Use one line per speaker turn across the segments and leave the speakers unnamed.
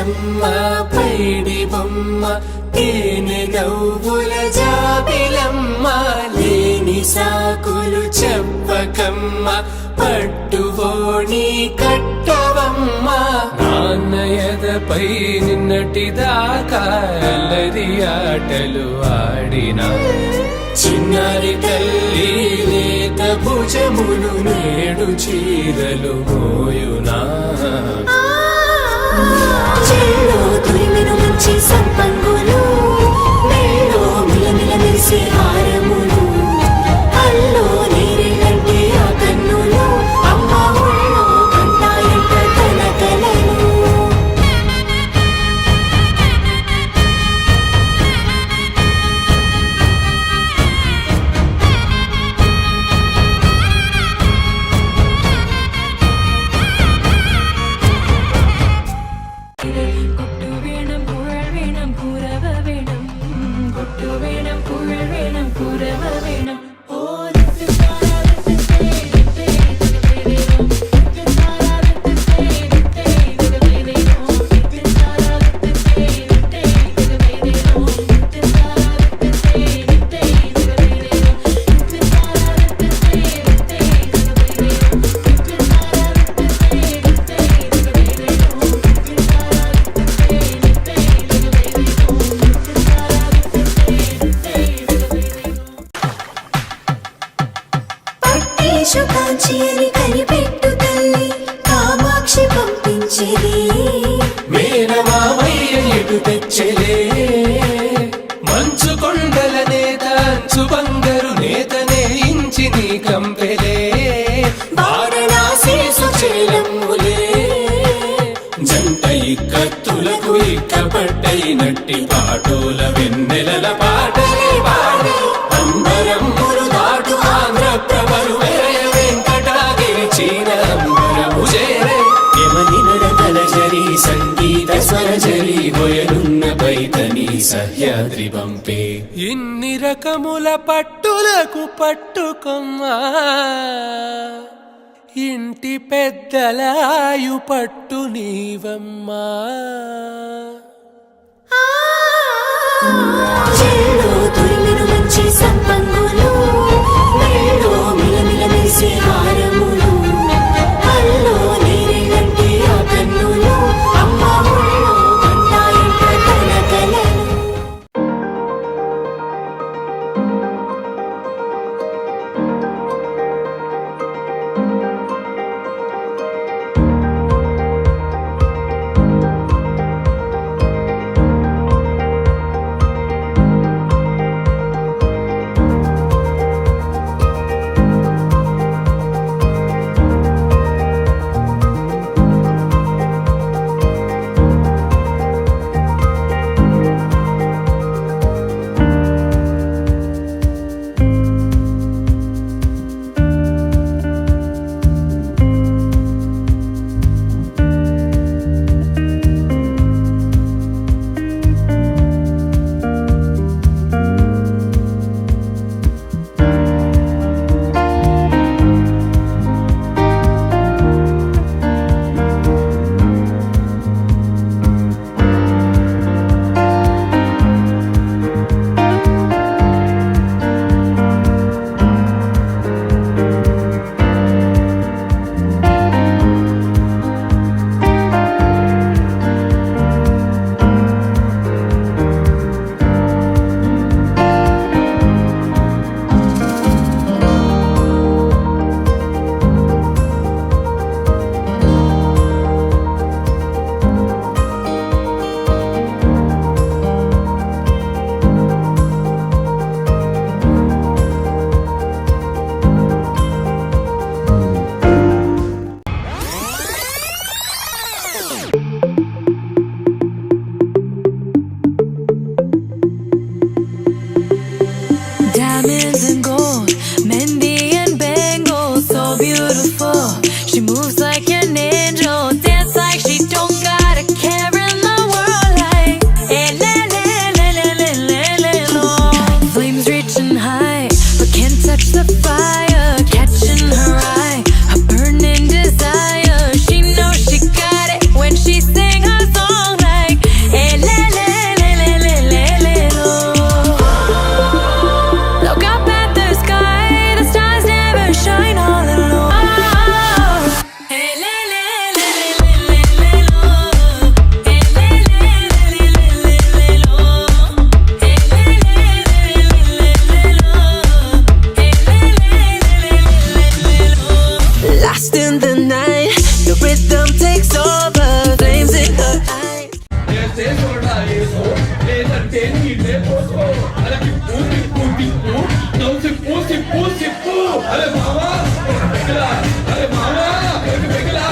బుజ్జమ్మ పైడి బొమ్మ తేనె నవ్వుల జాబిలమ్మ లేని సాకులు చెప్పకమ్మ పట్టువోణి కట్టవమ్మ నాన్నయదపై నిన్నటిదాకా అల్లరి ఆటలు ఆడినా చిన్నారి తల్లి లేత భుజములు నేడు చీరలు మోయునా
చెల్లో తురిమిన మంచి సంపంగులు మేలో మిలమిల మెరిసే హారములు అల్లో నీరెళ్ళంటే ఆ కన్నులు అమ్మ ఒళ్ళో కంటాయంట తన కలలు కాంచిని కనిపెట్టు తల్లి కామాక్షి పంపించేది
మేనమామయ్య ఎటు తెచ్చలే మంచు కొండల నేత అంచు బంగారు నేతనే ఇంచి నీ కంపెలే
వారణాసి సుచేలమ్ములే
జంట ఇక్కత్తులకు ఇక్కపట్టయినట్టి పాటోల వెన్నెలల పాటలే పాడే అంబరమ్ములు దాటు ఆంధ్ర ప్రభలు వెరయ వెంకటాగిరి చీరంబరము చేరే యమని నడకల జరి సంగీత స్వరజరి హొయలున్న పైతని సహ్యాద్రి పంపే ఇన్ని రకముల పట్టులకు పట్టుకొమ్మా ఇంటి పెద్దలాయు పట్టు నీవమ్మా
చెల్లో తురిమిన మంచి సంపంగులు మేలో మిలమిల మెరిసే హారములు అల్లో నీరెళ్ళంటే ఆ కన్నులు అమ్మ ఒళ్ళో కంటాయంట తన కలలు
నీళ్ళే పోసుకో అలకి పూసి పూసి నవ్వుసి పూసి పూసి పూ అరే మావా పెగలా అరే మావా పెగలా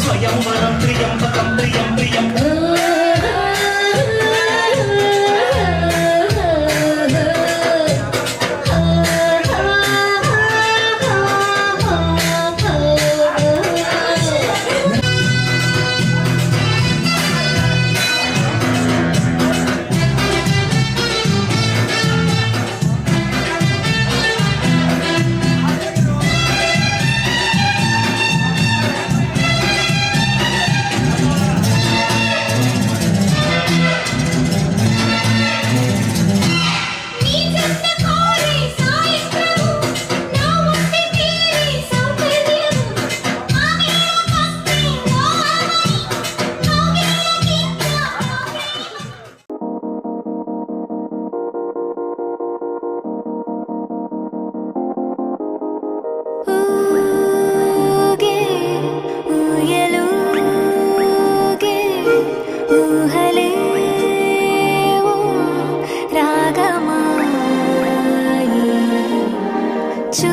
స్వయంవరం ప్రియంబకం ప్రియం ప్రియం
రాగమాయి చూ